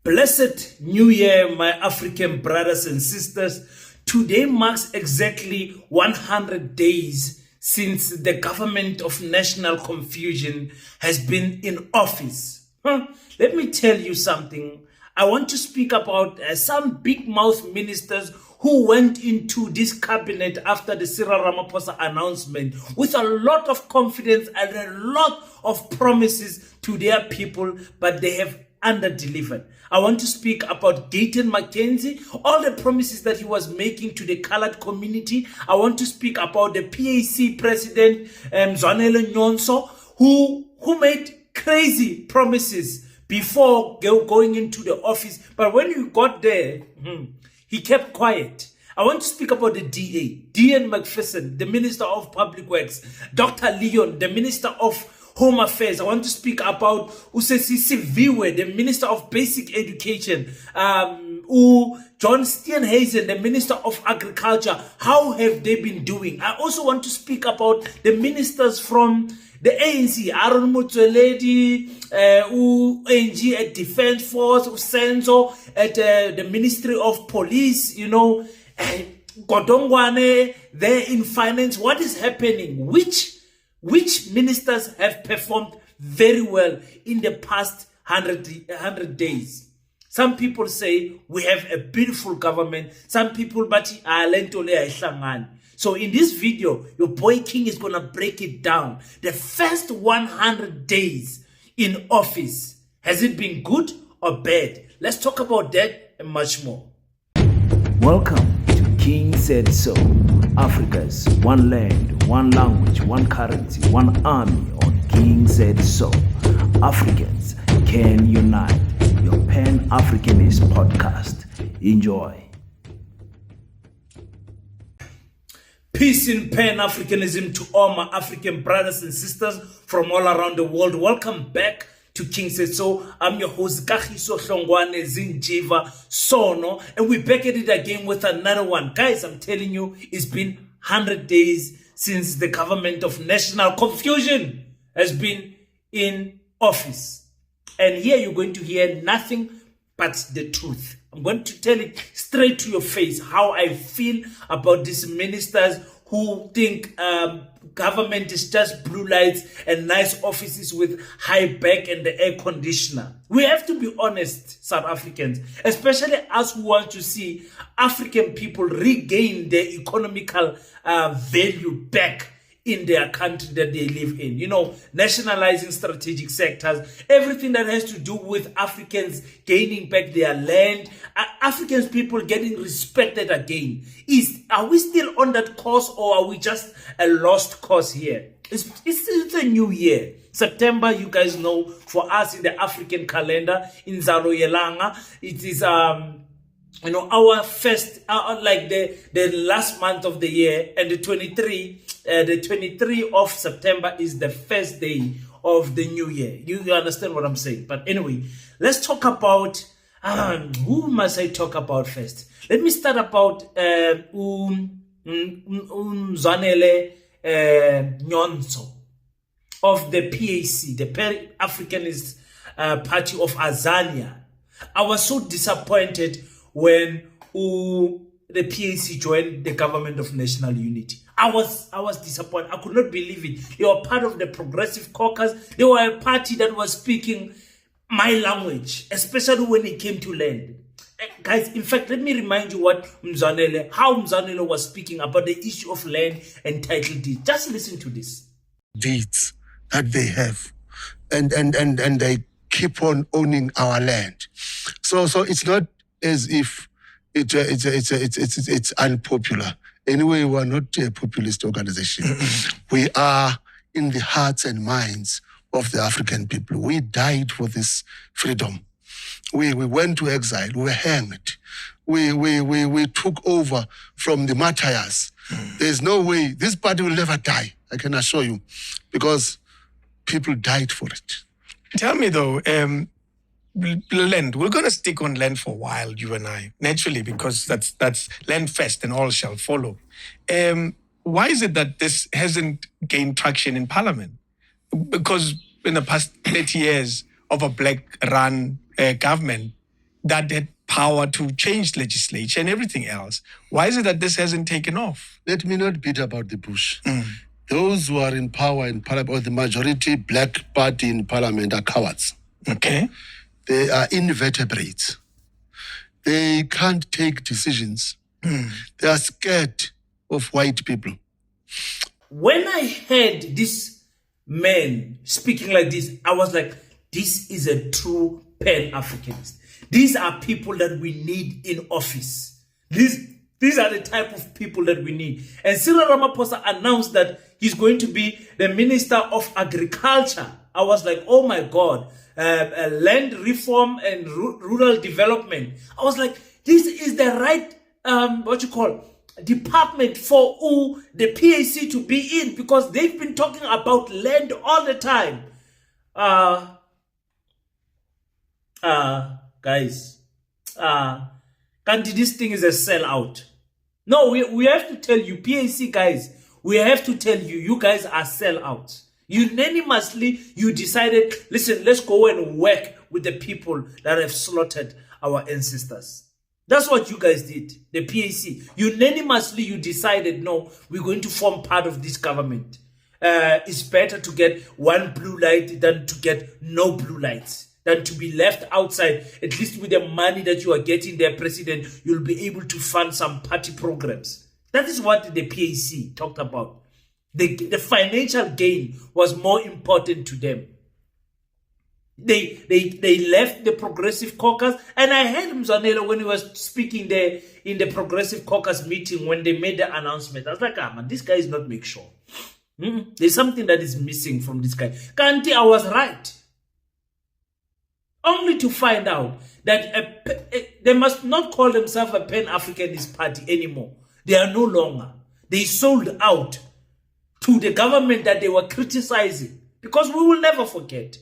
Blessed New Year, my African brothers and sisters. Today marks exactly 100 days since the government of national confusion has been in office. Let me tell you something. I want to speak about some big mouth ministers who went into this cabinet after the Cyril Ramaphosa announcement with a lot of confidence and a lot of promises to their people, but they have under-delivered. I want to speak about Gayton McKenzie, all the promises that he was making to the colored community. I want to speak about the PAC president, Zanele Nyonso, who made crazy promises before going into the office. But when he got there, he kept quiet. I want to speak about the DA, DN McPherson, the Minister of Public Works, Dr. Leon, the Minister of Home Affairs. I want to speak about Usesisi Viwe, the Minister of Basic Education, John Steenhuisen, the Minister of Agriculture. How have they been doing? I also want to speak about the ministers from the ANC, Aaron Motsoaledi, UNG at Defense Force, Senzo at the Ministry of Police, Godongwane there in finance. What is happening? Which ministers have performed very well in the past 100 days? Some people say we have a beautiful government. Some people, so in this video, your boy King is going to break it down. The first 100 days in office, has it been good or bad? Let's talk about that and much more. Welcome to King Said So, Africa's one land, one language, one currency, one army on King Said So. Africans can unite. Your Pan-Africanist podcast. Enjoy. Peace in Pan-Africanism to all my African brothers and sisters from all around the world. Welcome back to King Said So. I'm your host, Kagiso Hlongwane Zinjhiva Sono, and we're back at it again with another one. Guys, I'm telling you, it's been 100 days since the government of national confusion has been in office. And here you're going to hear nothing but the truth. I'm going to tell it straight to your face how I feel about these ministers who think government is just blue lights and nice offices with high back and the air conditioner. We have to be honest, South Africans, especially us who want to see African people regain their economical value back in their country that they live in. Nationalizing strategic sectors, everything that has to do with Africans gaining back their land, Africans people getting respected again. Are we still on that course, or are we just a lost cause here? It's a new year. September, you guys know, for us in the African calendar, in Zaro Yelanga, it is our first, like the last month of the year, and the 23 of September is the first day of the new year. You understand what I'm saying? But anyway, let's talk about, who must I talk about first? Let me start about Zanele Nyonso of the PAC, the Pan-Africanist Party of Azania. I was so disappointed when the PAC joined the government of national unity. I was disappointed. I could not believe it. They were part of the Progressive Caucus. They were a party that was speaking my language, especially when it came to land. Guys, in fact, let me remind you how Mzanele was speaking about the issue of land and title deed. Just listen to this. Deeds that they have, and they keep on owning our land. So it's not as if it's unpopular. Anyway, we are not a populist organization. We are in the hearts and minds of the African people. We died for this freedom. We went to exile. We were hanged. We took over from the martyrs. There's no way. This party will never die, I can assure you, because people died for it. Tell me though, land. We're going to stick on land for a while, you and I, naturally, because that's land first and all shall follow. Why is it that this hasn't gained traction in Parliament? Because in the past 30 years of a black-run government, that had power to change legislature and everything else. Why is it that this hasn't taken off? Let me not beat about the bush. Those who are in power in parliament, or the majority black party in parliament, are cowards. Okay. They are invertebrates. They can't take decisions. They are scared of white people. When I heard this man speaking like this, I was like, this is a true Pan-Africanist. These are people that we need in office. These are the type of people that we need. And Cyril Ramaphosa announced that he's going to be the Minister of Agriculture. I was like, oh my God, land reform and rural development. I was like, this is the right, department for the PAC to be in, because they've been talking about land all the time. Guys, Kanti, this thing is a sellout. No, we have to tell you, PAC guys, we have to tell you, you guys are sellouts. Unanimously, you decided, listen, let's go and work with the people that have slaughtered our ancestors. That's what you guys did, the PAC. Unanimously, you decided, no, we're going to form part of this government. It's better to get one blue light than to get no blue lights, than to be left outside. At least with the money that you are getting there, President, you'll be able to fund some party programs. That is what the PAC talked about. The financial gain was more important to them. They left the Progressive Caucus, and I heard Mzanelo when he was speaking there in the Progressive Caucus meeting when they made the announcement. I was like, man, this guy is not make sure. There's something that is missing from this guy. Kanti, I was right. Only to find out that they must not call themselves a Pan-Africanist party anymore. They are no longer. They sold out to the government that they were criticizing, because we will never forget.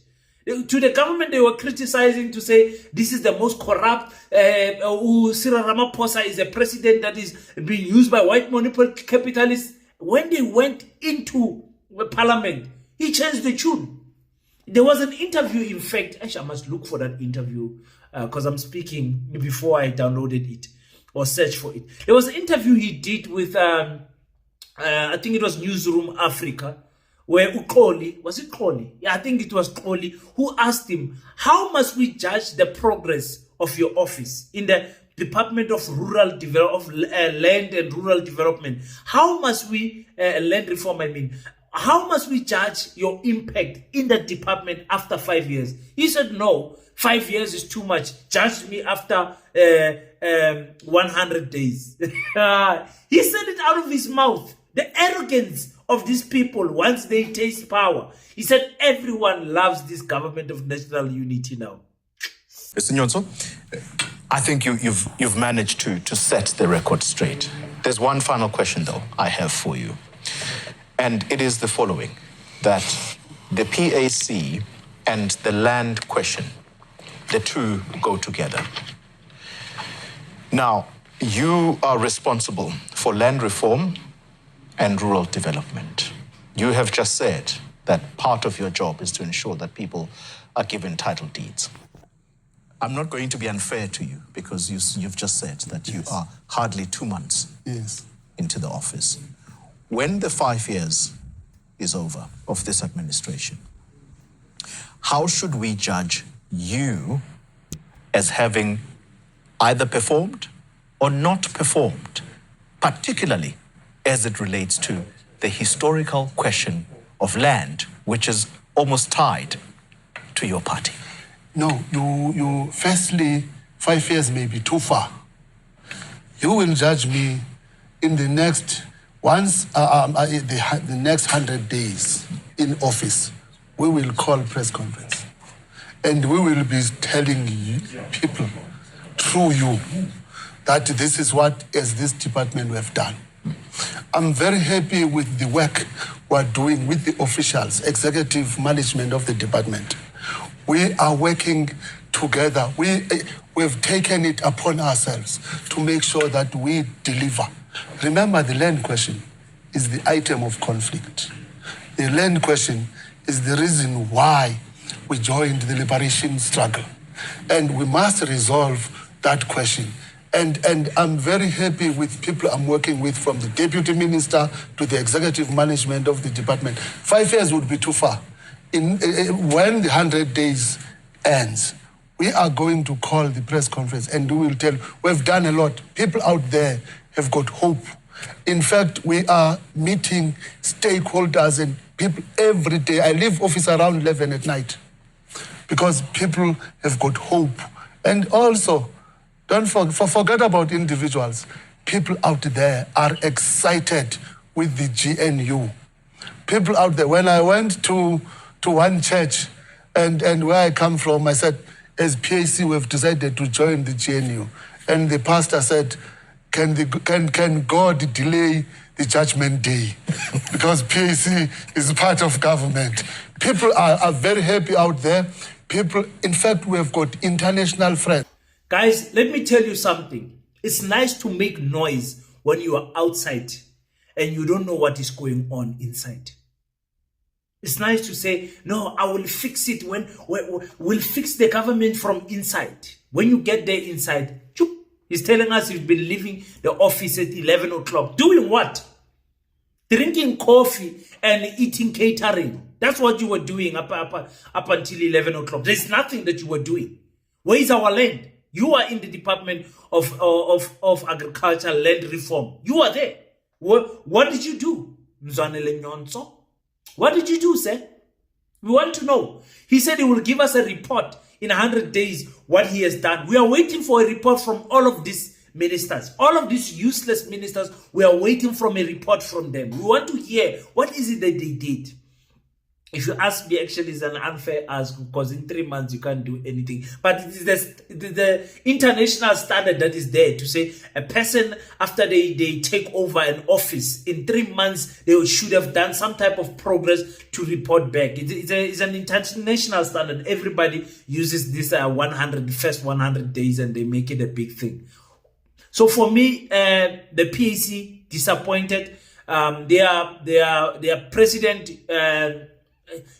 To the government they were criticizing to say this is the most corrupt, Cyril Ramaphosa is a president that is being used by white monopoly capitalists. When they went into parliament, he changed the tune. There was an interview, in fact, actually I must look for that interview because I'm speaking before I downloaded it or searched for it. There was an interview he did with, I think it was Newsroom Africa, where Ukoli, was it Koli? Yeah, I think it was Koli, who asked him, how must we judge the progress of your office in the Department of Rural Development, Land and Rural Development? How must we, land reform, I mean, how must we judge your impact in that department after 5 years? He said, no, 5 years is too much. Judge me after 100 days. He said it out of his mouth. The arrogance of these people once they taste power. He said everyone loves this government of national unity now. Mr. Nyonso, I think you've managed to set the record straight. There's one final question, though, I have for you. And it is the following, that the PAC and the land question, the two go together. Now, you are responsible for land reform and rural development. You have just said that part of your job is to ensure that people are given title deeds. I'm not going to be unfair to you because you've just said that you are hardly 2 months into the office. When the 5 years is over of this administration, how should we judge you as having either performed or not performed, particularly as it relates to the historical question of land, which is almost tied to your party? No, you firstly, 5 years may be too far. You will judge me in the next, the next 100 days in office. We will call press conference. And we will be telling people through you that this is what, as this department, we have done. I'm very happy with the work we're doing with the officials, executive management of the department. We are working together. We've taken it upon ourselves to make sure that we deliver. Remember, the land question is the item of conflict. The land question is the reason why we joined the liberation struggle. And we must resolve that question. And I'm very happy with people I'm working with, from the deputy minister to the executive management of the department. 5 years would be too far. When the 100 days ends, we are going to call the press conference and we will tell, we've done a lot. People out there have got hope. In fact, we are meeting stakeholders and people every day. I leave office around 11 at night because people have got hope. And also, don't forget about individuals. People out there are excited with the GNU. People out there, when I went to one church and where I come from, I said, as PAC, we've decided to join the GNU. And the pastor said, can God delay the judgment day? Because PAC is part of government. People are very happy out there. People, in fact, we have got international friends. Guys, let me tell you something. It's nice to make noise when you are outside and you don't know what is going on inside. It's nice to say, no, I will fix it we'll fix the government from inside. When you get there inside, he's telling us he's been leaving the office at 11 o'clock. Doing what? Drinking coffee and eating catering. That's what you were doing up until 11 o'clock. There's nothing that you were doing. Where is our land? You are in the Department of Agriculture, Land Reform. You are there. What did you do? Mzwanele Nyonso? What did you do, sir? We want to know. He said he will give us a report in 100 days what he has done. We are waiting for a report from all of these ministers. All of these useless ministers, we are waiting for a report from them. We want to hear what is it that they did. If you ask me, actually, it's an unfair ask because in 3 months you can't do anything. But it is the international standard that is there to say a person, after they take over an office, in 3 months they should have done some type of progress to report back. It's an international standard. Everybody uses this first 100 days and they make it a big thing. So for me, the PAC disappointed. Their president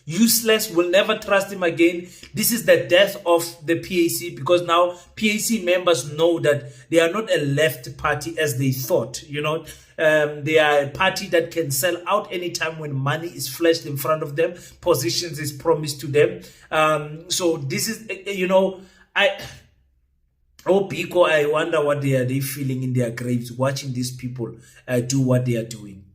useless, will never trust him again. This is the death of the PAC, because now PAC members know that they are not a left party as they thought. They are a party that can sell out anytime when money is flashed in front of them, positions is promised to them. So this is, Biko, I wonder what they are feeling in their graves watching these people do what they are doing.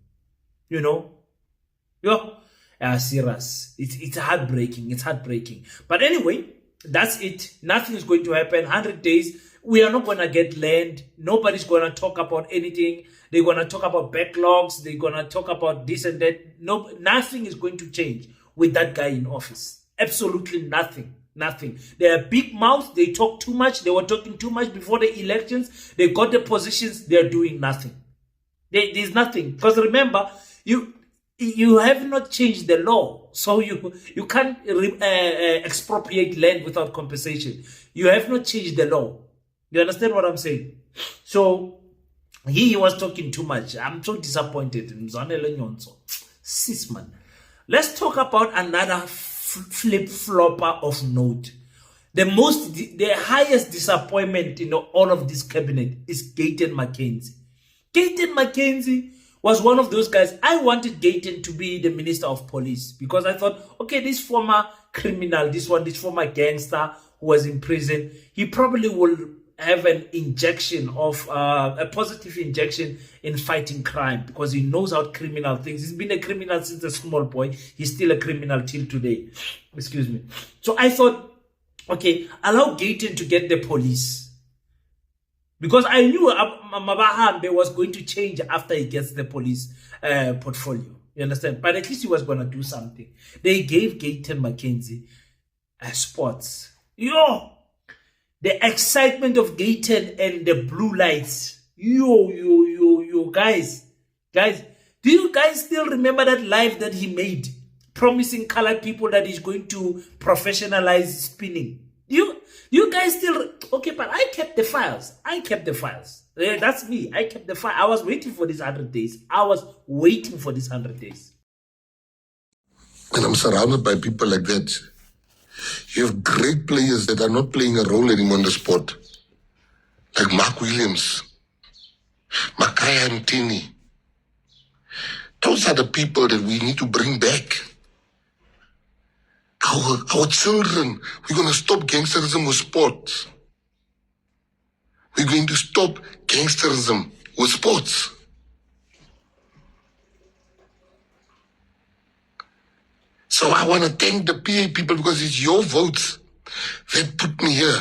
Serious. It's heartbreaking. It's heartbreaking. But anyway, that's it. Nothing is going to happen. 100 days, we are not going to get land. Nobody's going to talk about anything. They're going to talk about backlogs. They're going to talk about this and that. No, nothing is going to change with that guy in office. Absolutely nothing. Nothing. They are big mouths. They talk too much. They were talking too much before the elections. They got the positions. They're doing nothing. There's nothing. Because remember, you have not changed the law, so you can't expropriate land without compensation. You have not changed the law. You understand what I'm saying? So he was talking too much. I'm so disappointed in Mzwanele Nyonso. Sis, man. Let's talk about another flip-flopper of note. The highest disappointment in all of this cabinet is Gayton McKenzie. Gayton McKenzie was one of those guys. I wanted Gayton to be the Minister of Police because I thought, okay, this former criminal, this former gangster who was in prison, he probably will have an injection of a positive injection in fighting crime because he knows how criminal things. He's been a criminal since a small boy. He's still a criminal till today. Excuse me. So I thought, okay, allow Gayton to get the police. Because I knew Mabahambe was going to change after he gets the police portfolio. You understand? But at least he was going to do something. They gave Gayton McKenzie sports. The excitement of Gayton and the blue lights. Guys. Do you guys still remember that live that he made? Promising colored people that he's going to professionalize spinning. You guys still, okay, but I kept the files. That's me. I kept the file. I was waiting for these 100 days. And I'm surrounded by people like that. You have great players that are not playing a role anymore in the sport, like Mark Williams, Makaya Mtini. Those are the people that we need to bring back. Our children, we're going to stop gangsterism with sports. We're going to stop gangsterism with sports. So I want to thank the PA people because it's your votes that put me here.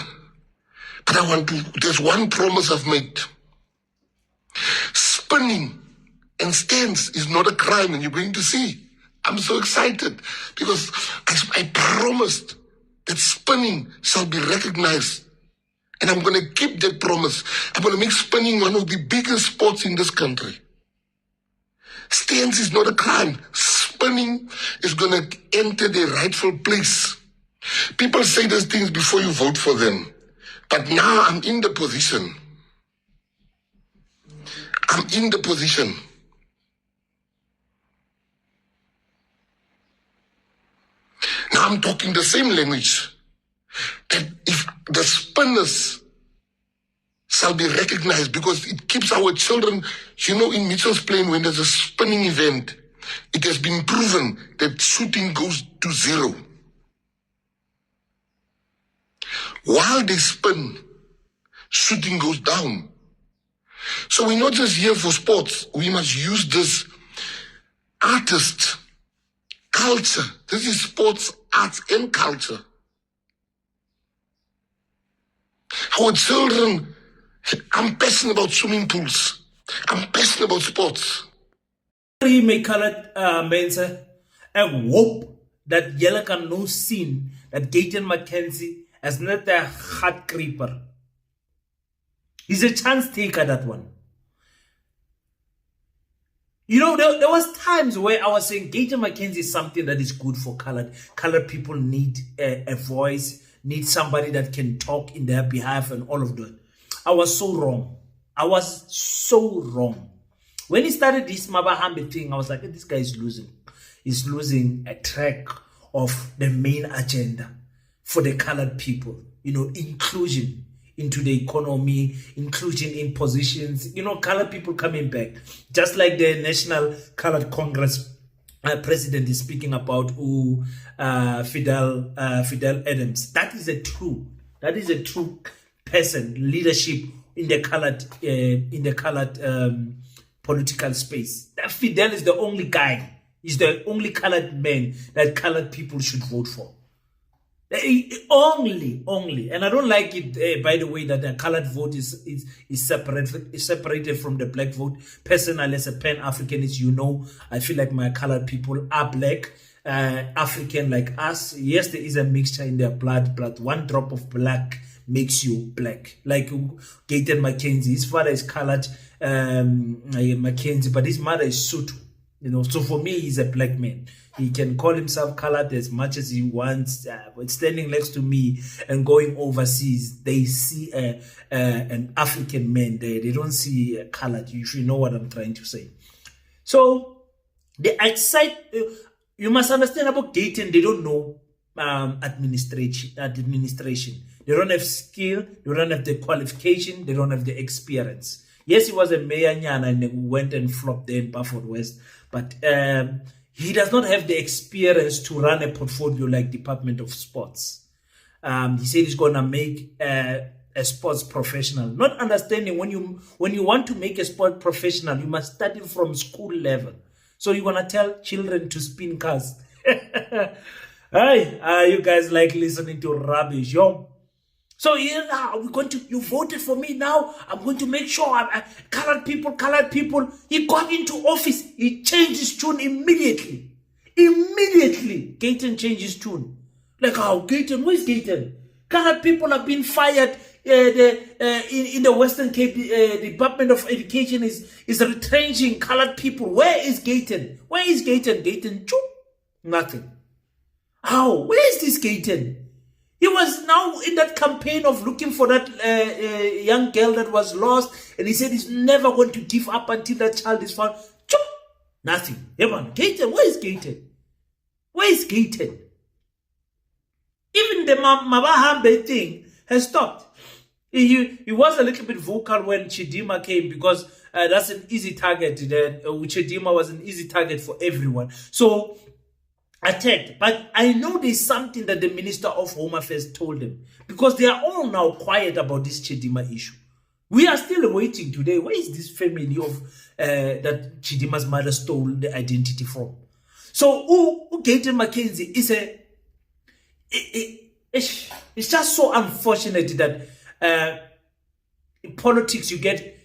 But there's one promise I've made. Spinning and stands is not a crime, and you're going to see. I'm so excited because I promised that spinning shall be recognized. And I'm going to keep that promise. I'm going to make spinning one of the biggest sports in this country. Stands is not a crime. Spinning is going to enter their rightful place. People say those things before you vote for them. But now I'm in the position. I'm in the position. Now I'm talking the same language. That if the spinners shall be recognized because it keeps our children, in Mitchell's Plain when there's a spinning event, it has been proven that shooting goes to zero. While they spin, shooting goes down. So we're not just here for sports. We must use this artist, culture. This is sports, arts, and culture. Our children, I'm passionate about swimming pools. I'm passionate about sports. May call it mense and hope that julle kan nou sien that Gayton McKenzie is not a heart creeper. He's a chance taker, that one. There was times where I was saying Gayton McKenzie is something that is good for colored. Colored people need a voice, need somebody that can talk in their behalf and all of that. I was so wrong. When he started this Mabahambe thing, I was like, this guy is losing. He's losing a track of the main agenda for the colored people. Inclusion into the economy, inclusion in positions, colored people coming back. Just like the National Colored Congress president is speaking about Fidel Adams. That is a true person, leadership in the colored political space. That Fidel is the only guy. He's the only colored man that colored people should vote for. Only. And I don't like it, by the way, that the colored vote is separated from the black vote. Personally, as a Pan-Africanist, I feel like my colored people are black, African like us. Yes, there is a mixture in their blood, but one drop of black makes you black. Like Gayton McKenzie, his father is colored, McKenzie, but his mother is Sotho. So for me, he's a black man. He can call himself colored as much as he wants. But standing next to me and going overseas, they see an African man there. They don't see a colored. You should know what I'm trying to say. So you must understand about Gayton. They don't know administration. They don't have skill. They don't have the qualification. They don't have the experience. Yes, he was a mayor and went and flopped there in Beaufort West, but he does not have the experience to run a portfolio like Department of Sports. He said he's going to make a sports professional. Not understanding when you want to make a sport professional, you must start it from school level. So you're going to tell children to spin cars. Hi, you guys like listening to rubbish, yo. So you voted for me now. I'm going to make sure colored people. He got into office. He changed his tune immediately. Gayton changed his tune. Like, Gayton, where's Gayton? Colored people have been fired. In the Western Cape, Department of Education is retrenching colored people. Where is Gayton? Gayton, choop, nothing. Where is this Gayton? He was now in that campaign of looking for that young girl that was lost. And he said he's never going to give up until that child is found. Choop! Nothing. Gayton, where is Gayton? Even the Mabahambe thing has stopped. He was a little bit vocal when Chidima came because that's an easy target. Chidima was an easy target for everyone. So attacked. But I know there's something that the Minister of Home Affairs told them, because they are all now quiet about this Chidima issue. We are still waiting today. Where is this family of that Chidima's mother stole the identity from? So Gayton McKenzie is it's just so unfortunate that in politics you get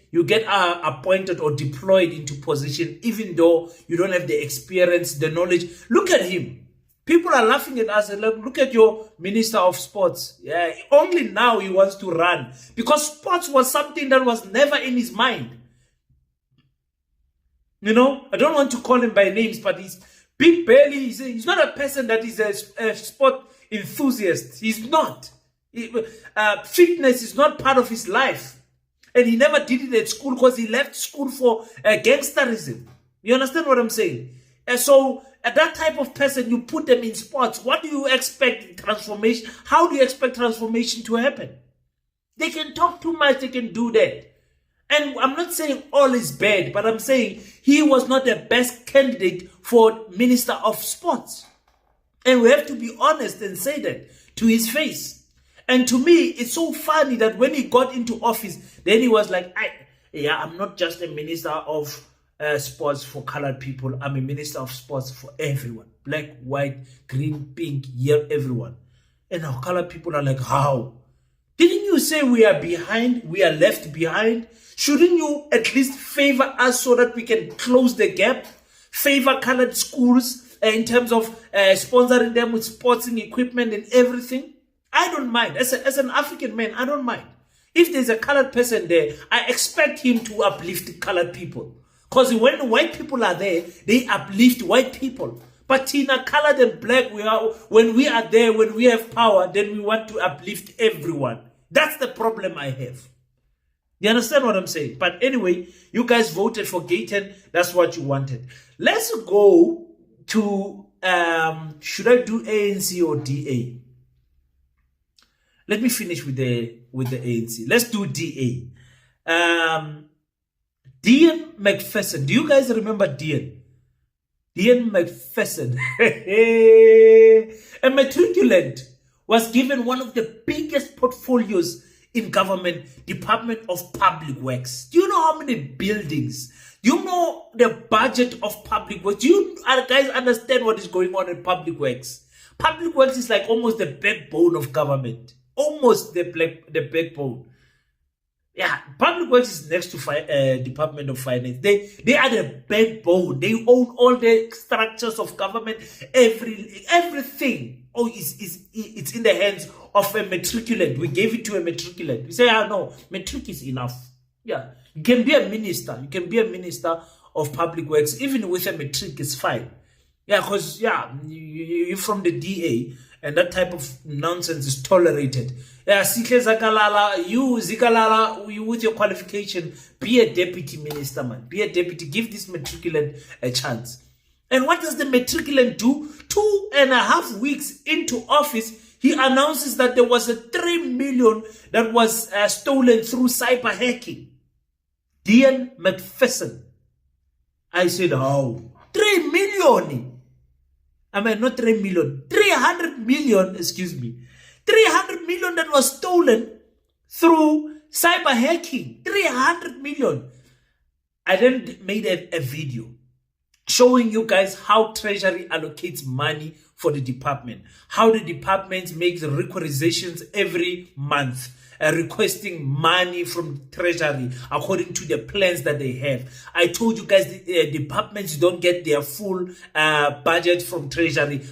appointed or deployed into position even though you don't have the experience, the knowledge. Look at him. People are laughing at us. Look at your Minister of Sports. Yeah, only now he wants to run because sports was something that was never in his mind. You know, I don't want to call him by names, but he's Big Belly. He's not a person that is a sport enthusiast. He's not. Fitness is not part of his life. And he never did it at school because he left school for gangsterism. You understand what I'm saying? And so that type of person, you put them in sports. What do you expect transformation? How do you expect transformation to happen? They can talk too much. They can do that. And I'm not saying all is bad, but I'm saying he was not the best candidate for Minister of Sports. And we have to be honest and say that to his face. And to me, it's so funny that when he got into office, then he was like, I'm not just a Minister of Sports for colored people. I'm a Minister of Sports for everyone. Black, white, green, pink, yellow, everyone. And our colored people are like, how? Didn't you say we are behind? We are left behind? Shouldn't you at least favor us so that we can close the gap? Favor colored schools in terms of sponsoring them with sports and equipment and everything? I don't mind. As an African man, I don't mind. If there's a colored person there, I expect him to uplift colored people. Because when white people are there, they uplift white people. But Tina, colored and black, when we are there, when we have power, then we want to uplift everyone. That's the problem I have. You understand what I'm saying? But anyway, you guys voted for Gayton. That's what you wanted. Let's go to, should I do ANC or DA? Let me finish with the ANC. Let's do DA. Dean McPherson. Do you guys remember Dean? Dean McPherson. A matriculant was given one of the biggest portfolios in government, Department of Public Works. Do you know how many buildings? Do you know the budget of Public Works? Do you guys understand what is going on in Public Works? Public Works is like almost the backbone of government. Almost the backbone. Yeah, Public Works is next to Department of Finance. They are the backbone. They own all the structures of government. Everything. Oh, it's in the hands of a matriculant. We gave it to a matriculant. We say, no, matric is enough. Yeah, you can be a minister. You can be a minister of Public Works. Even with a matric, it's fine. Yeah, because, you're from the DA. And that type of nonsense is tolerated. Yeah, you with your qualification, be a deputy minister, man. Be a deputy. Give this matriculant a chance. And what does the matriculant do? 2.5 weeks into office, he announces that there was a 3 million that was stolen through cyber hacking. Dean McPherson. I said, how? 3 million. I mean, not 3 million, 300 million, excuse me. 300 million that was stolen through cyber hacking. 300 million. I then made a video showing you guys how Treasury allocates money for the department. How the department makes requisitions every month. Requesting money from Treasury according to the plans that they have. I told you guys the departments don't get their full budget from Treasury.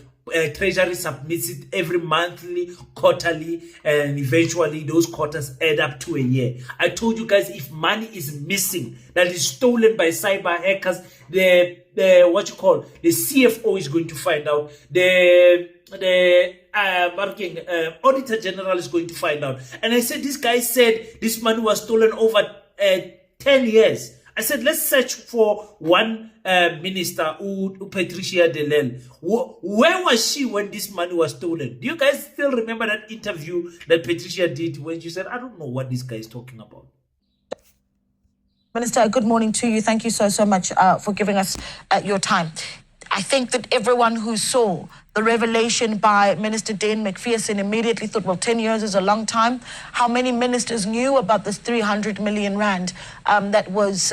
Treasury submits it every monthly, quarterly, and eventually those quarters add up to a year. I told you guys if money is missing, that is stolen by cyber hackers, the CFO is going to find out. The Auditor General is going to find out. And I said, this guy said this money was stolen over 10 years. I said, let's search for one minister, Patricia de Lille. Where was she when this money was stolen? Do you guys still remember that interview that Patricia did when she said, I don't know what this guy is talking about? Minister, good morning to you. Thank you so much for giving us your time. I think that everyone who saw the revelation by Minister Dane McPherson immediately thought, well, 10 years is a long time. How many ministers knew about this 300 million rand that was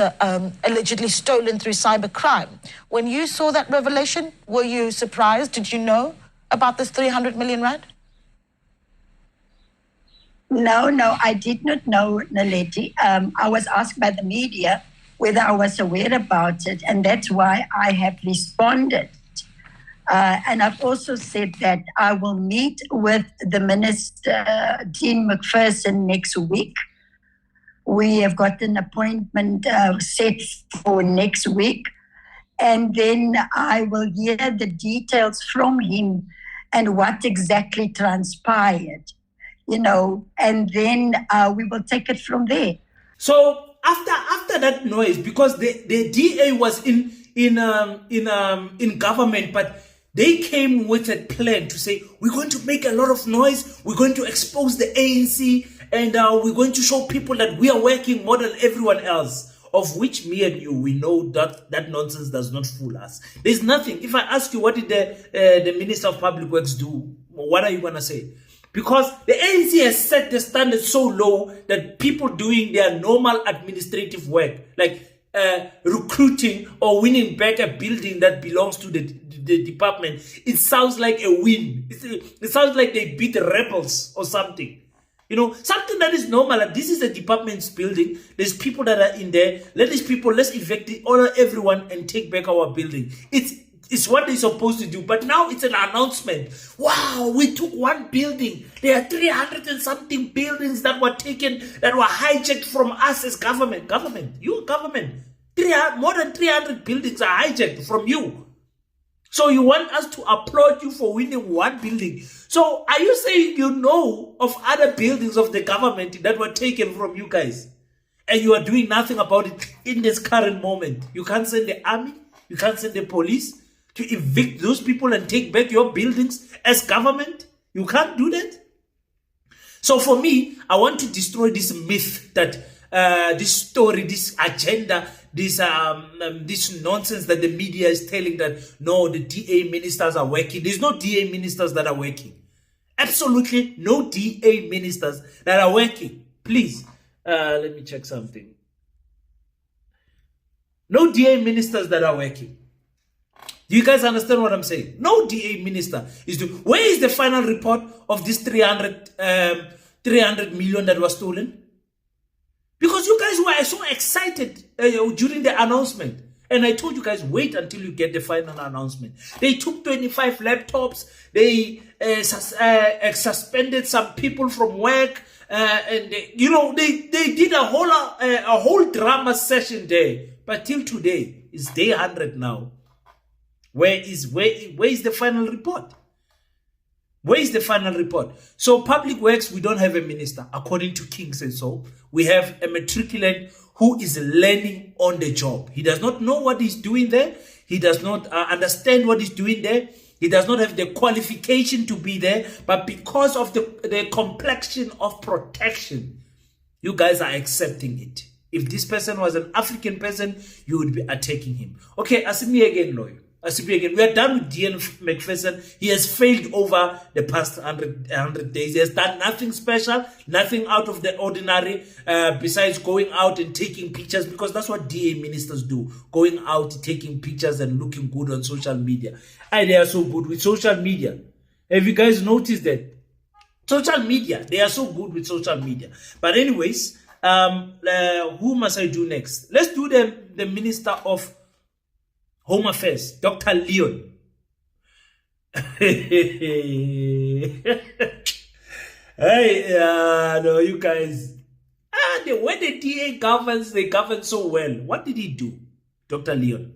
allegedly stolen through cybercrime? When you saw that revelation, were you surprised? Did you know about this 300 million rand? No, I did not know, Naledi. I was asked by the media whether I was aware about it, and that's why I have responded. And I've also said that I will meet with the Minister, Dean McPherson, next week. We have got an appointment set for next week, and then I will hear the details from him and what exactly transpired. And then we will take it from there. So after that noise, because the DA was in government, but they came with a plan to say, we're going to make a lot of noise, we're going to expose the ANC, and we're going to show people that we are working more than everyone else, of which me and you, we know that nonsense does not fool us. There's nothing. If I ask you, what did the Minister of Public Works do, what are you going to say? Because the ANC has set the standard so low that people doing their normal administrative work, like recruiting or winning back a building that belongs to the department, it sounds like a win. It sounds like they beat the rebels or something. Something that is normal. Like, this is a department's building. There's people that are in there. Let's evict everyone and take back our building. It's what they're supposed to do. But now it's an announcement. Wow, we took one building. There are 300 and something buildings that were taken, that were hijacked from us as government. You government. More than 300 buildings are hijacked from you. So you want us to applaud you for winning one building. So are you saying you know of other buildings of the government that were taken from you guys? And you are doing nothing about it in this current moment? You can't send the army. You can't send the police to evict those people and take back your buildings as government? You can't do that. So for me, I want to destroy this myth that this story, this agenda, this nonsense that the media is telling that no, the DA ministers are working. There's no DA ministers that are working. Absolutely no DA ministers that are working. Please, let me check something. No DA ministers that are working. Do you guys understand what I'm saying? No DA minister is doing. Where is the final report of this 300 million that was stolen? Because you guys were so excited during the announcement. And I told you guys, wait until you get the final announcement. They took 25 laptops. They suspended some people from work. And they did a whole drama session there. But till today, it's day 100 now. Where is the final report? Where is the final report? So Public Works, we don't have a minister, according to King said so. We have a matriculant who is learning on the job. He does not know what he's doing there. He does not understand what he's doing there. He does not have the qualification to be there. But because of the complexion of protection, you guys are accepting it. If this person was an African person, you would be attacking him. Okay, ask me again, lawyer. We are done with Dean McPherson. He has failed over the past 100 days. He has done nothing special, nothing out of the ordinary, besides going out and taking pictures, because that's what DA ministers do. Going out, taking pictures and looking good on social media. And they are so good with social media. Have you guys noticed that? Social media, they are so good with social media. But anyways, who must I do next? Let's do the Minister of Home Affairs, Dr. Leon. No, you guys. When the DA governs, they govern so well. What did he do, Dr. Leon?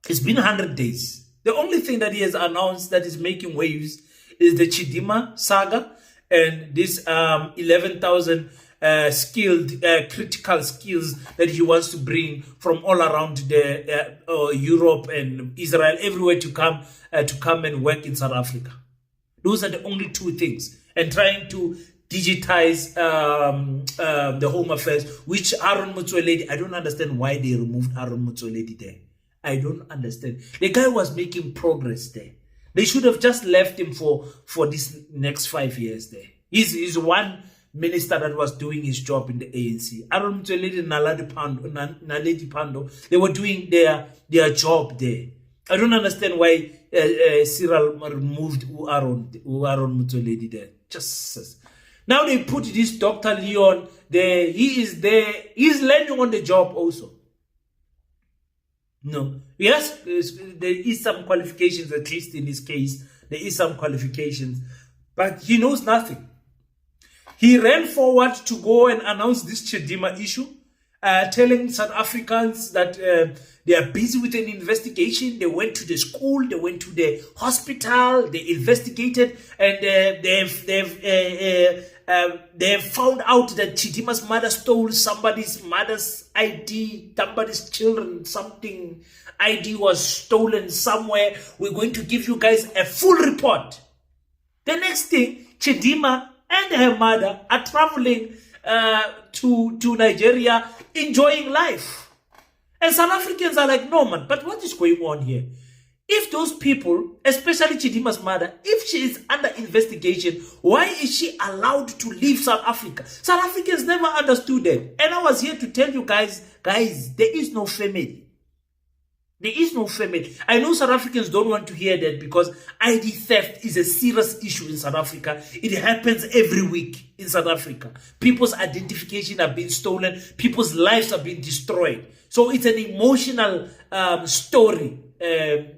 It's been 100 days. The only thing that he has announced that is making waves is the Chidima saga and this 11,000 skilled, critical skills that he wants to bring from all around the Europe and Israel, everywhere to come and work in South Africa. Those are the only two things. And trying to digitize the Home Affairs, which Aaron Motsoaledi, I don't understand why they removed Aaron Motsoaledi there. I don't understand. The guy was making progress there. They should have just left him for this next 5 years there. He's one minister that was doing his job in the ANC. Aaron Motsoaledi and Naledi Pando, they were doing their job there. I don't understand why Cyril removed Aaron Motsoaledi there. Just now they put this Dr. Leon there. He is there. He's learning on the job also. No. Yes, there is some qualifications, at least in this case. There is some qualifications. But he knows nothing. He ran forward to go and announce this Chidima issue, telling South Africans that they are busy with an investigation. They went to the school, they went to the hospital, they investigated, and they've found out that Chidima's mother stole somebody's mother's ID, somebody's children, something ID was stolen somewhere. We're going to give you guys a full report. The next thing, Chidima and her mother are traveling to Nigeria, enjoying life. And South Africans are like, no man, but what is going on here? If those people, especially Chidima's mother, if she is under investigation, why is she allowed to leave South Africa? South Africans never understood that. And I was here to tell you guys, there is no family. There is no family. I know South Africans don't want to hear that because ID theft is a serious issue in South Africa. It happens every week in South Africa. People's identification are being stolen. People's lives are being destroyed. So it's an emotional story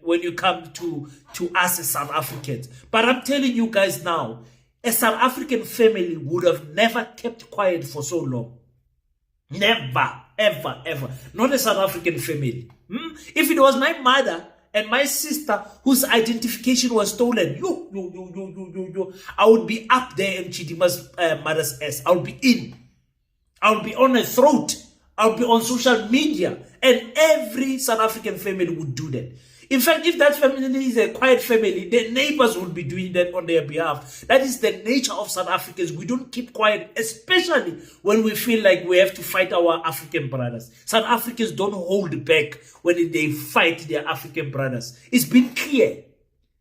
when you come to us as South Africans. But I'm telling you guys now, a South African family would have never kept quiet for so long. Never, ever, ever. Not a South African family. If it was my mother and my sister whose identification was stolen, I would be up there in Chidima's mother's ass. I would be in. I would be on her throat. I would be on social media. And every South African family would do that. In fact, if that family is a quiet family, the neighbors will be doing that on their behalf. That is the nature of South Africans. We don't keep quiet, especially when we feel like we have to fight our African brothers. South Africans don't hold back when they fight their African brothers. It's been clear.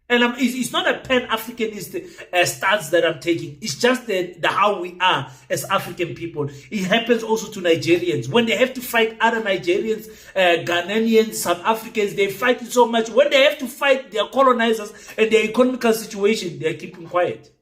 And it's not a pan-Africanist stance that I'm taking. It's just the how we are as African people. It happens also to Nigerians. When they have to fight other Nigerians, Ghanaians, South Africans, they fight so much. When they have to fight their colonizers and their economical situation, they're keeping quiet.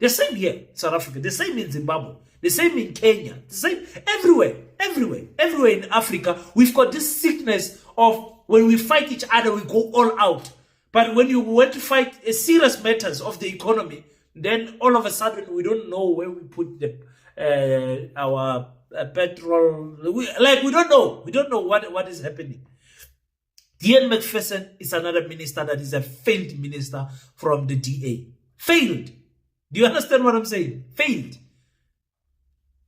The same here, South Africa. The same in Zimbabwe. The same in Kenya. The same everywhere. Everywhere in Africa. We've got this sickness of when we fight each other, we go all out. But when you want to fight serious matters of the economy, then all of a sudden we don't know where we put our petrol. We don't know. We don't know what is happening. Dean McPherson is another minister that is a failed minister from the DA. Failed. Do you understand what I'm saying? Failed.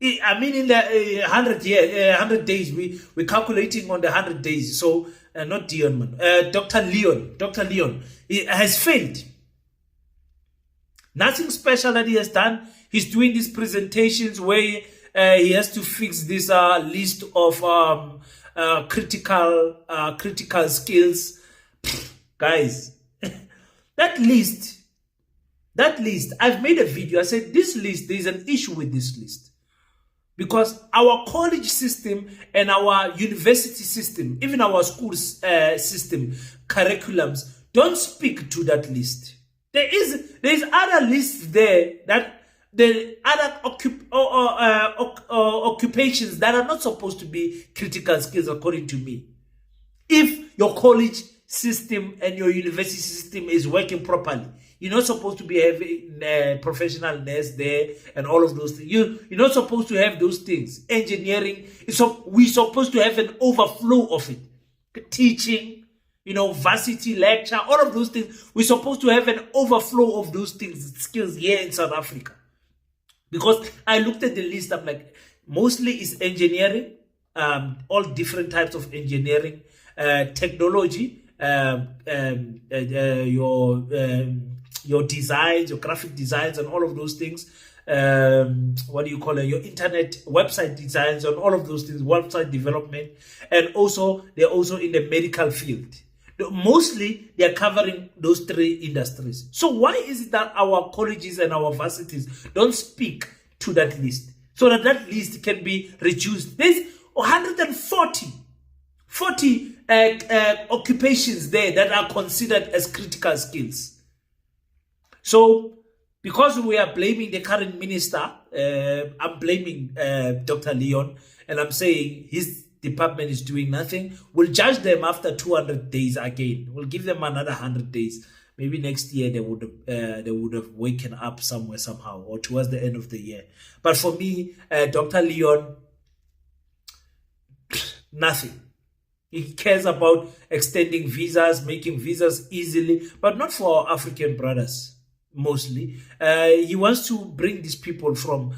I mean, in the 100 days, we're calculating on the 100 days. So, not Dion, man. Dr. Leon, he has failed. Nothing special that he has done. He's doing these presentations where he has to fix this list of critical skills. Guys, that list, I've made a video. I said, this list, there's an issue with this list. Because our college system and our university system, even our school system, curriculums, don't speak to that list. There is other lists there that the other occupations that are not supposed to be critical skills, according to me. If your college system and your university system is working properly, you're not supposed to be having professional nurse there and all of those things. You're not supposed to have those things. Engineering, we're supposed to have an overflow of it. Teaching, varsity lecture, all of those things. We're supposed to have an overflow of those things, skills here in South Africa. Because I looked at the list, I'm like, mostly is engineering, all different types of engineering, technology, your designs, your graphic designs, and all of those things. What do you call it? Your internet website designs and all of those things, website development, and also they're also in the medical field. Mostly they're covering those three industries. So why is it that our colleges and our varsities don't speak to that list so that that list can be reduced? There's 140 occupations there that are considered as critical skills. So because we are blaming the current minister, I'm blaming Dr. Leon, and I'm saying his department is doing nothing. We'll judge them after 200 days again. We'll give them another 100 days. Maybe next year they would have waken up somewhere somehow, or towards the end of the year. But for me, Dr. Leon, nothing. He cares about extending visas, making visas easily, but not for our African brothers. Mostly, he wants to bring these people from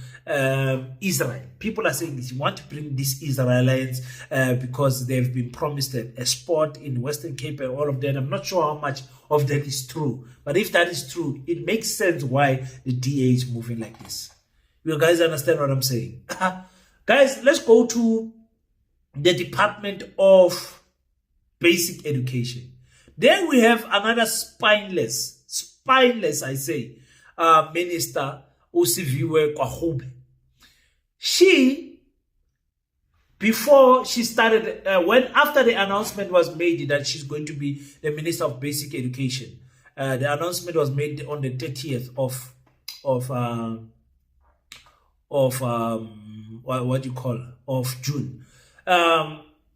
Israel. People are saying this. You want to bring these Israelites because they've been promised a spot in Western Cape and all of that. I'm not sure how much of that is true, but if that is true, it makes sense why the DA is moving like this. You guys understand what I'm saying? Guys, let's go to the Department of Basic Education. There we have another spineless, I say, Minister Zinjhiva Kwahube. She, before she started, after the announcement was made that she's going to be the Minister of Basic Education, the announcement was made on the 30th of June.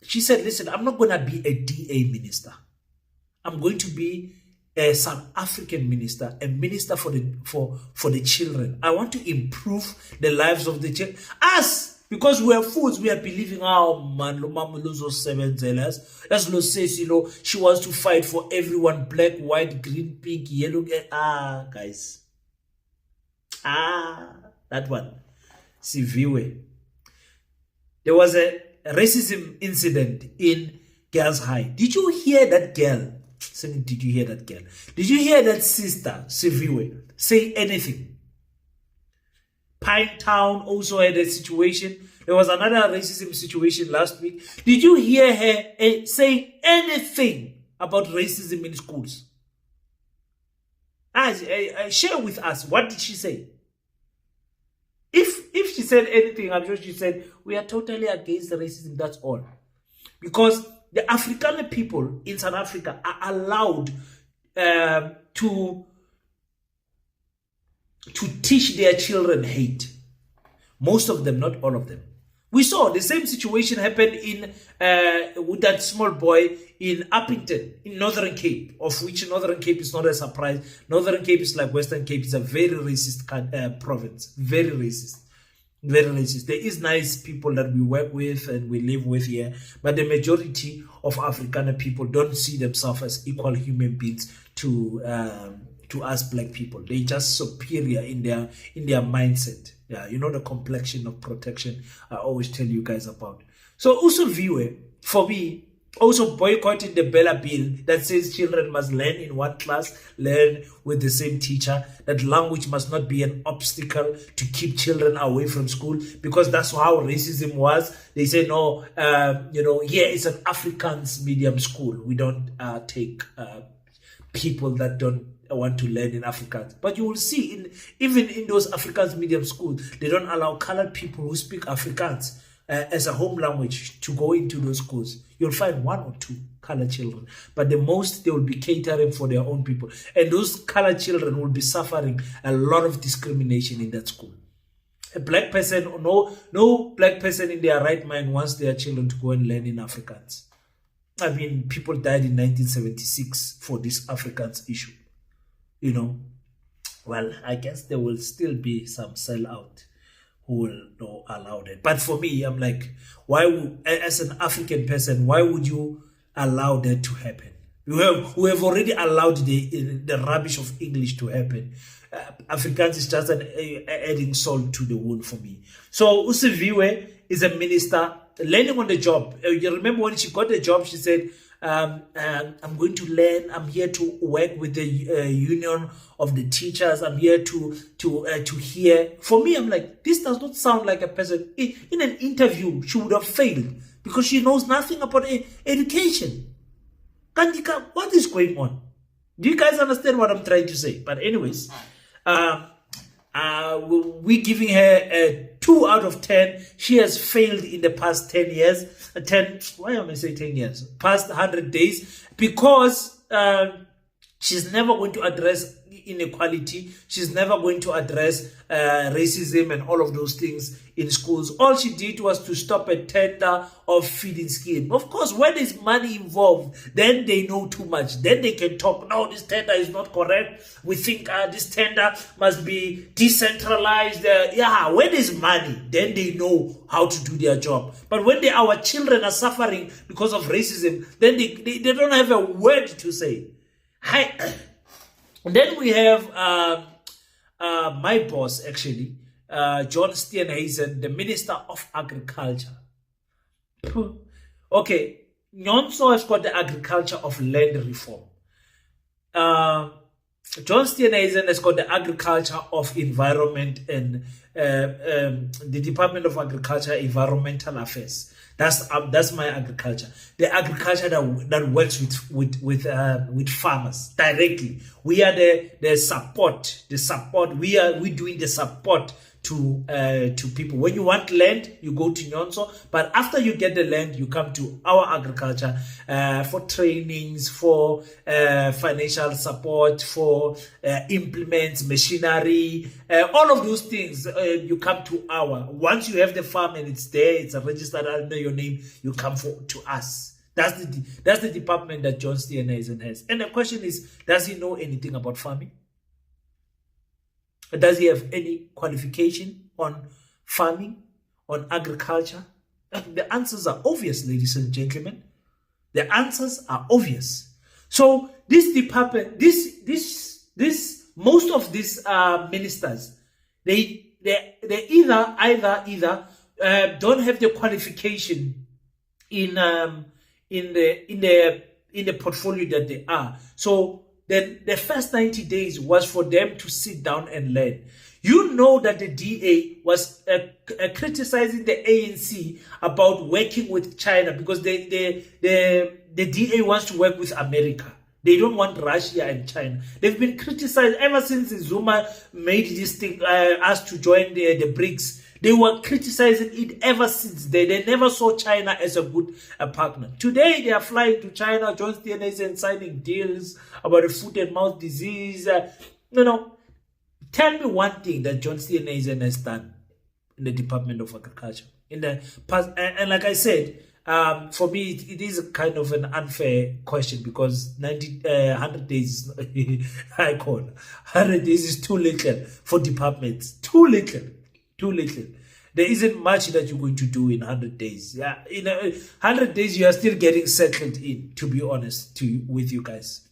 She said, listen, I'm not going to be a DA minister. I'm going to be a South African minister, a minister for the children. I want to improve the lives of the children. Us, because we are fools, we are believing, oh man, mama loses 7 zealous. That's Lo says, she wants to fight for everyone, black, white, green, pink, yellow. Guys. That one. Siviwe. There was a racism incident in Girls High. Did you hear that girl? Did you hear that girl? Did you hear that sister, Siviwe, say anything? Pinetown also had a situation. There was another racism situation last week. Did you hear her say anything about racism in schools? Share with us. What did she say? If she said anything, I'm sure she said, we are totally against racism, that's all. Because the African people in South Africa are allowed to teach their children hate. Most of them, not all of them. We saw the same situation happen with that small boy in Uppington, in Northern Cape, of which Northern Cape is not a surprise. Northern Cape is like Western Cape. It's a very racist province. Very racist. Very racist. There is nice people that we work with and we live with here, but the majority of African people don't see themselves as equal human beings to us black people. They're just superior in their mindset. Yeah, the complexion of protection I always tell you guys about. So Zinjhiva, for me, also boycotting the Bella Bill that says children must learn in one class, learn with the same teacher, that language must not be an obstacle to keep children away from school, because that's how racism was. They say, no, here it's an Afrikaans medium school. We don't take people that don't want to learn in Afrikaans. But you will see, even in those Afrikaans medium schools, they don't allow colored people who speak Afrikaans as a home language to go into those schools. You'll find 1 or 2 colored children, but the most they will be catering for their own people, and those colored children will be suffering a lot of discrimination in that school. A black person, no black person in their right mind wants their children to go and learn in Afrikaans. I mean, people died in 1976 for this Afrikaans issue. Well, I guess there will still be some sellout who will not allow that. But for me, I'm like, as an African person, why would you allow that to happen? We have already allowed the rubbish of English to happen. Afrikaans is just adding salt to the wound for me. So Usiviwe is a minister learning on the job. You remember when she got the job, she said, I'm going to learn. I'm here to work with the union of the teachers. I'm here to hear. For me, I'm like, this does not sound like a person. In an interview, she would have failed because she knows nothing about education. Kandika, what is going on? Do you guys understand what I'm trying to say? But anyways, we're giving her a 2 out of 10. She has failed in the past 10 years. Why am I saying 10 years? Past 100 days. Because she's never going to address inequality. She's never going to address racism and all of those things in schools. All she did was to stop a tender of feeding scheme. Of course, when there's money involved, then they know too much. Then they can talk, no, this tender is not correct. We think this tender must be decentralized. When there's money, then they know how to do their job. But when our children are suffering because of racism, then they don't have a word to say. Then we have my boss, actually, John Steenhuisen, the Minister of Agriculture. Okay, Nyonso has got the agriculture of land reform. John Steenhuisen has got the agriculture of environment and the Department of Agriculture, Environmental Affairs. That's my agriculture. The agriculture that works with farmers directly. We are the support. We're doing the support to people. When you want land, you go to Nyonso. But after you get the land, you come to our agriculture for trainings, for financial support, for implements, machinery, all of those things. You come to our. Once you have the farm and it's there, it's registered under your name, you come to us. That's the department that John Steenhuisen has. And the question is, does he know anything about farming? Does he have any qualification on farming, on agriculture? The answers are obvious, ladies and gentlemen. The answers are obvious. So this department, most of these ministers, they either don't have the qualification in the portfolio that they are. So then the first 90 days was for them to sit down and learn. You know that the DA was criticizing the ANC about working with China because the DA wants to work with America. They don't want Russia and China. They've been criticized ever since Zuma made this thing, asked to join the BRICS. They were criticizing it ever since. They never saw China as a good partner. Today, they are flying to China. John Steenhuisen signing deals about the foot and mouth disease. Tell me one thing that John Steenhuisen has done in the Department of Agriculture in the past. And like I said, for me, it is a kind of an unfair question because 100 days is I call 100 days is too little for departments. Too little. There isn't much that you're going to do in 100 days. Yeah, in 100 days, you are still getting settled in, to be honest with you guys.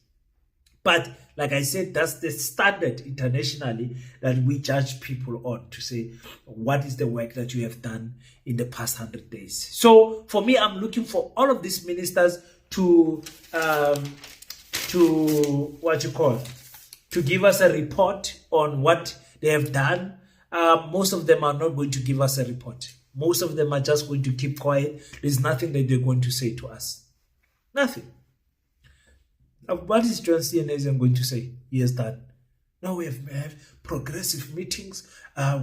But like I said, that's the standard internationally that we judge people on to say, what is the work that you have done in the past 100 days? So for me, I'm looking for all of these ministers to give us a report on what they have done. Most of them are not going to give us a report. Most of them are just going to keep quiet. There's nothing that they're going to say to us. Nothing. What is John Steenhuisen going to say he has done? No, we have progressive meetings.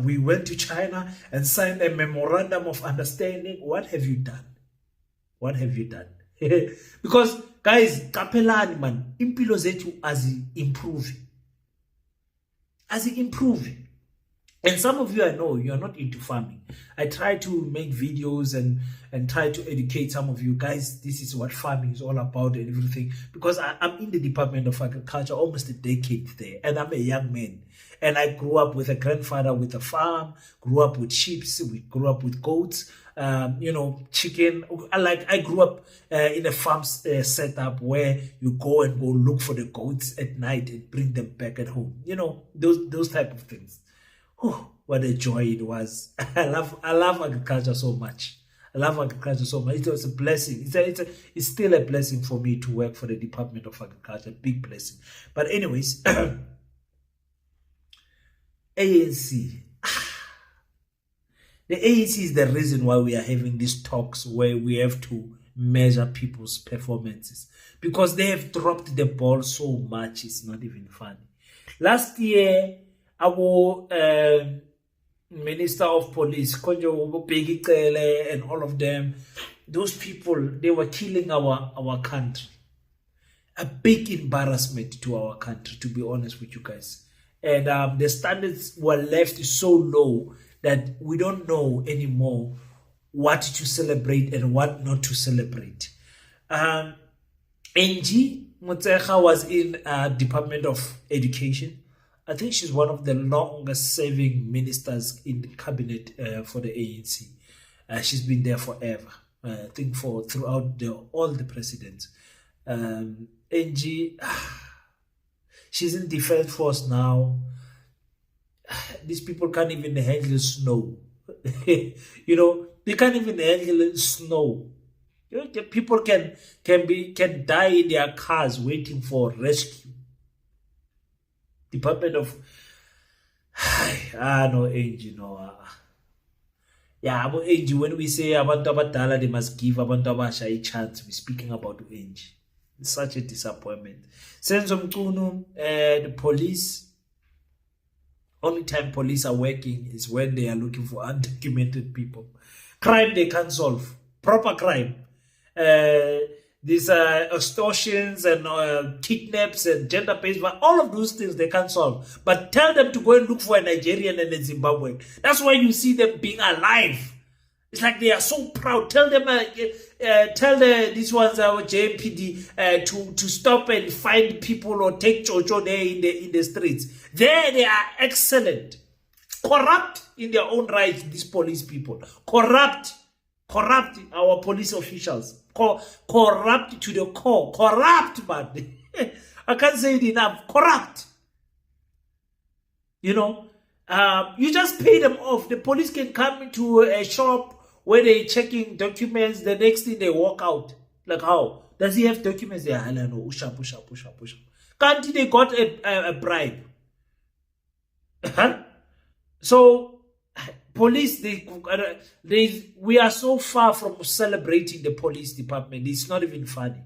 We went to China and signed a memorandum of understanding. What have you done? What have you done? Because, guys, kapelani man, impilo zethu improving. Improving. And some of you, I know, you are not into farming. I try to make videos and try to educate some of you guys. This is what farming is all about and everything. Because I'm in the Department of Agriculture almost a decade there. And I'm a young man. And I grew up with a grandfather with a farm, grew up with sheep, we grew up with goats, chicken. I grew up in a farm setup where you go look for the goats at night and bring them back at home. Those type of things. Whew, what a joy it was. I love agriculture so much. I love agriculture so much. It was a blessing. It's still a blessing for me to work for the Department of Agriculture. Big blessing. But anyways, ANC. The ANC is the reason why we are having these talks where we have to measure people's performances, because they have dropped the ball so much. It's not even funny. Last year, our Minister of Police, Konjo Begicele, and all of them, those people, they were killing our country. A big embarrassment to our country, to be honest with you guys. And the standards were left so low that we don't know anymore what to celebrate and what not to celebrate. NG Mutsecha was in Department of Education. I think she's one of the longest serving ministers in the cabinet for the ANC. She's been there forever. I think throughout all the presidents. NG, she's in Defense Force now. These people can't even handle snow. They can't even handle snow. The people can die in their cars waiting for rescue. Department of no age, Yeah, about age. When we say abantu abadala, they must give abantu abasha a chance. We're speaking about age. It's such a disappointment. Senzo Mkunu, the police. Only time police are working is when they are looking for undocumented people. Crime they can't solve. Proper crime. These extortions and kidnaps and gender-based, but all of those things they can't solve. But tell them to go and look for a Nigerian and a Zimbabwean. That's why you see them being alive. It's like they are so proud. Tell them, these ones our JMPD to stop and find people or take Jojo there in the streets. There they are excellent. Corrupt in their own right. These police people corrupt our police officials. Corrupt to the core. Corrupt, but I can't say it enough. Corrupt. You just pay them off. The police can come into a shop where they're checking documents. The next thing they walk out. Like how? Does he have documents? They are no, push up. Can't they got a bribe? So police, we are so far from celebrating the police department. It's not even funny.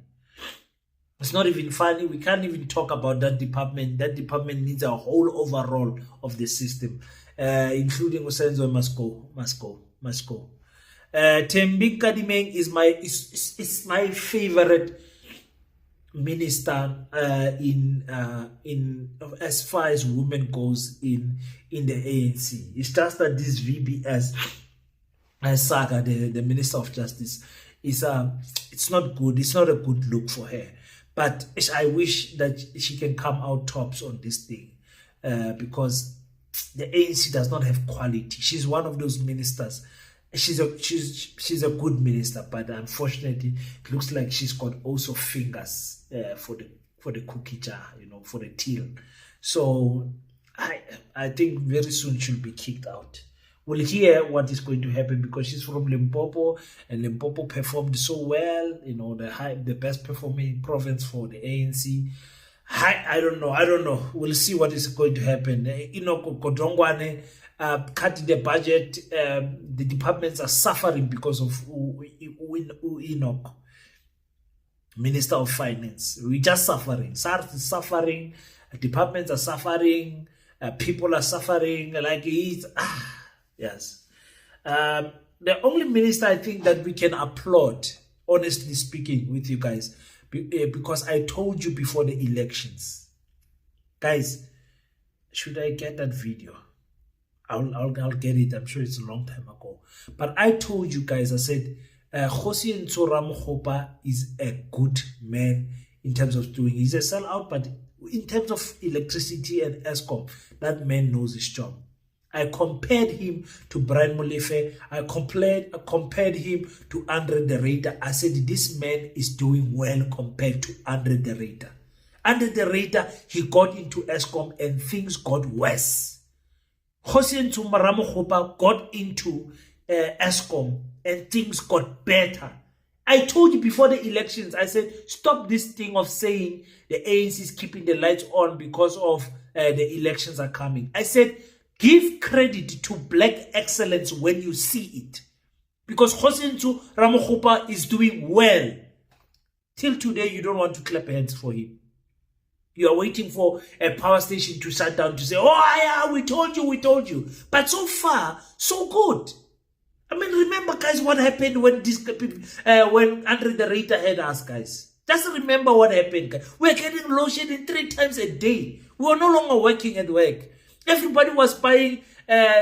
It's not even funny. We can't even talk about that department. That department needs a whole overhaul of the system, including Usenzo must go. Tembing Kadimeng is my favorite minister in as far as women goes in the ANC. It's just that this VBS saga, the Minister of Justice, it's not good. It's not a good look for her. But I wish that she can come out tops on this thing, because the ANC does not have quality. She's one of those ministers. She's a good minister, but unfortunately, it looks like she's got also fingers for the cookie jar, for the till. So I think very soon she'll be kicked out. We'll hear what is going to happen, because she's from Limpopo, and Limpopo performed so well, the best performing province for the ANC. I don't know. We'll see what is going to happen. Kodongwane cutting the budget. The departments are suffering because of Enoch, Minister of Finance. We're just suffering. SARS is suffering. Departments are suffering. People are suffering. Yes. The only minister I think that we can applaud, honestly speaking, with you guys, because I told you before the elections, guys, should I get that video? I'll get it. I'm sure it's a long time ago. But I told you guys, I said, Khosi Ntsora Mokgopa is a good man in terms of doing. He's a sellout, but In terms of electricity and ESCOM, that man knows his job. I compared him to Brian Molefe. I compared him to Andre the Raider. I said, this man is doing well compared to Andre the Raider. Andre the Raider, he got into ESCOM and things got worse. Hossein Ramokgopa got into ESCOM and things got better. I told you before the elections, I said, stop this thing of saying the ANC is keeping the lights on because of the elections are coming. I said, give credit to black excellence when you see it. Because Hossein Ramokgopa is doing well. Till today, you don't want to clap hands for him. You are waiting for a power station to shut down to say, oh yeah, we told you. But so far, so good. I mean, remember, guys, what happened when when Andre the Raider had us, guys. Just remember what happened, guys. We're getting load shedding 3 times a day. We were no longer working at work. Everybody was buying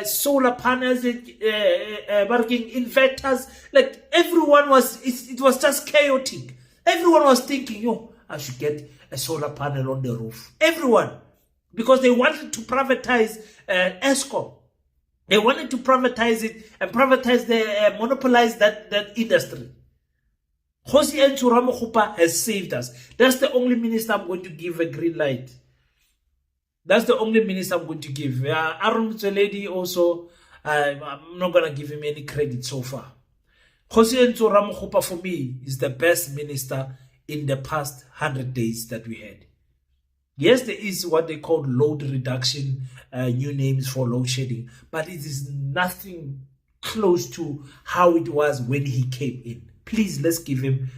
solar panels, working inverters. Like, everyone was, it was just chaotic. Everyone was thinking, yo, I should get a solar panel on the roof. Everyone. Because they wanted to privatize ESCOM. They wanted to privatize it and monopolize that industry. Hossein Ramokgopa has saved us. That's the only minister I'm going to give a green light. That's the only minister I'm going to give. Aaron Mtseledi also, I'm not going to give him any credit so far. Hossein Ramokgopa for me is the best minister in the past 100 days that we had. Yes, there is what they call load reduction, new names for load shedding, but it is nothing close to how it was when he came in. Please, let's give him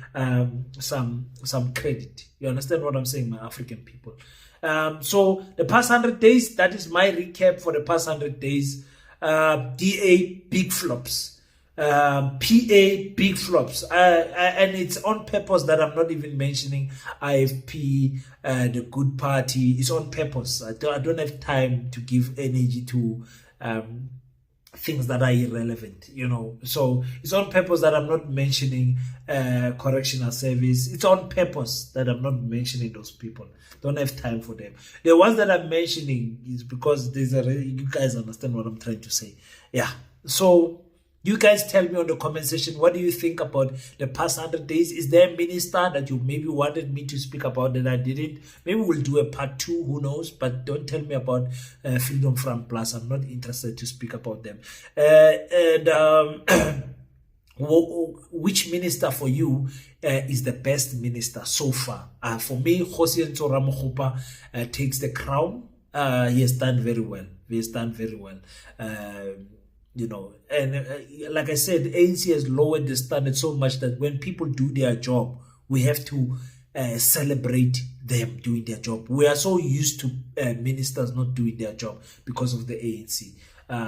some credit. You understand what I'm saying, my African people? So the past 100 days, that is my recap for the past 100 days. DA, big flops. PA, big flops, and it's on purpose that I'm not even mentioning IFP, the Good Party. It's on purpose. I don't have time to give energy to things that are irrelevant, you know. So it's on purpose that I'm not mentioning correctional service. It's on purpose that I'm not mentioning those people. Don't have time for them. The ones that I'm mentioning is because you guys understand what I'm trying to say. Yeah. So you guys tell me on the comment section, what do you think about the past 100 days? Is there a minister that you maybe wanted me to speak about that I didn't? Maybe we'll do a part 2, who knows? But don't tell me about Freedom Front Plus. I'm not interested to speak about them. Which minister for you is the best minister so far? For me, Hossein Ramokgopa takes the crown. He has done very well. You know, and like I said, ANC has lowered the standard so much that when people do their job, we have to celebrate them doing their job. We are so used to ministers not doing their job because of the ANC.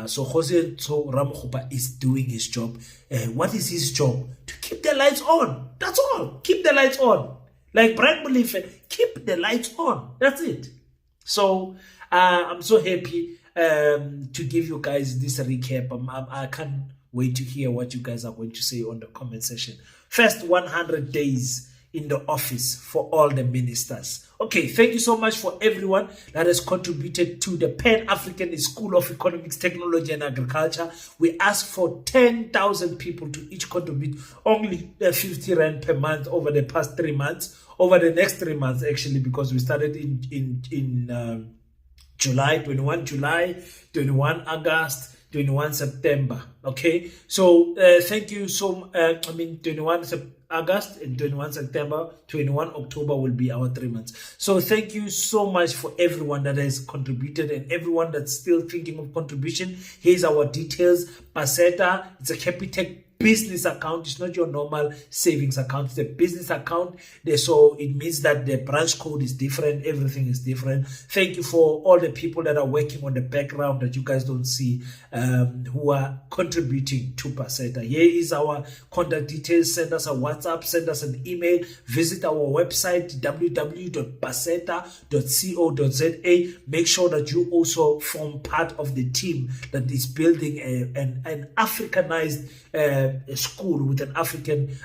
So Hossein Ramokgopa is doing his job. What is his job? To keep the lights on. That's all. Keep the lights on. Like Brian Molefe, keep the lights on. That's it. So I'm so happy to give you guys this recap. I can't wait to hear what you guys are going to say on the comment section. First 100 days in the office for all the ministers. Okay, thank you so much for everyone that has contributed to the Pan-African School of Economics, Technology and Agriculture. We asked for 10,000 people to each contribute only 50 Rand per month over the past 3 months. Over the next 3 months, actually, because we started in July, 21 July, 21 August, 21 September. Okay, so thank you so 21 August and 21 September, 21 October will be our 3 months. So thank you so much for everyone that has contributed and everyone that's still thinking of contribution. Here's our details. Paseta, it's a Capitec business account. It's not your normal savings account. It's a business account. So it means that the branch code is different. Everything is different. Thank you for all the people that are working on the background that you guys don't see, who are contributing to Paseta. Here is our contact details. Send us a WhatsApp, send us an email, visit our website www.paseta.co.za. Make sure that you also form part of the team that is building an Africanized a school with an African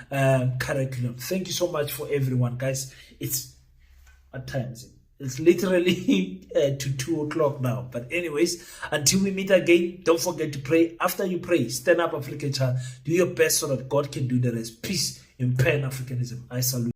curriculum. Thank you so much for everyone, guys. It's, what time is it? It's literally to 2 o'clock now. But anyways, until we meet again, don't forget to pray. After you pray, stand up, African child. Do your best so that God can do the rest. Peace in Pan-Africanism. I salute.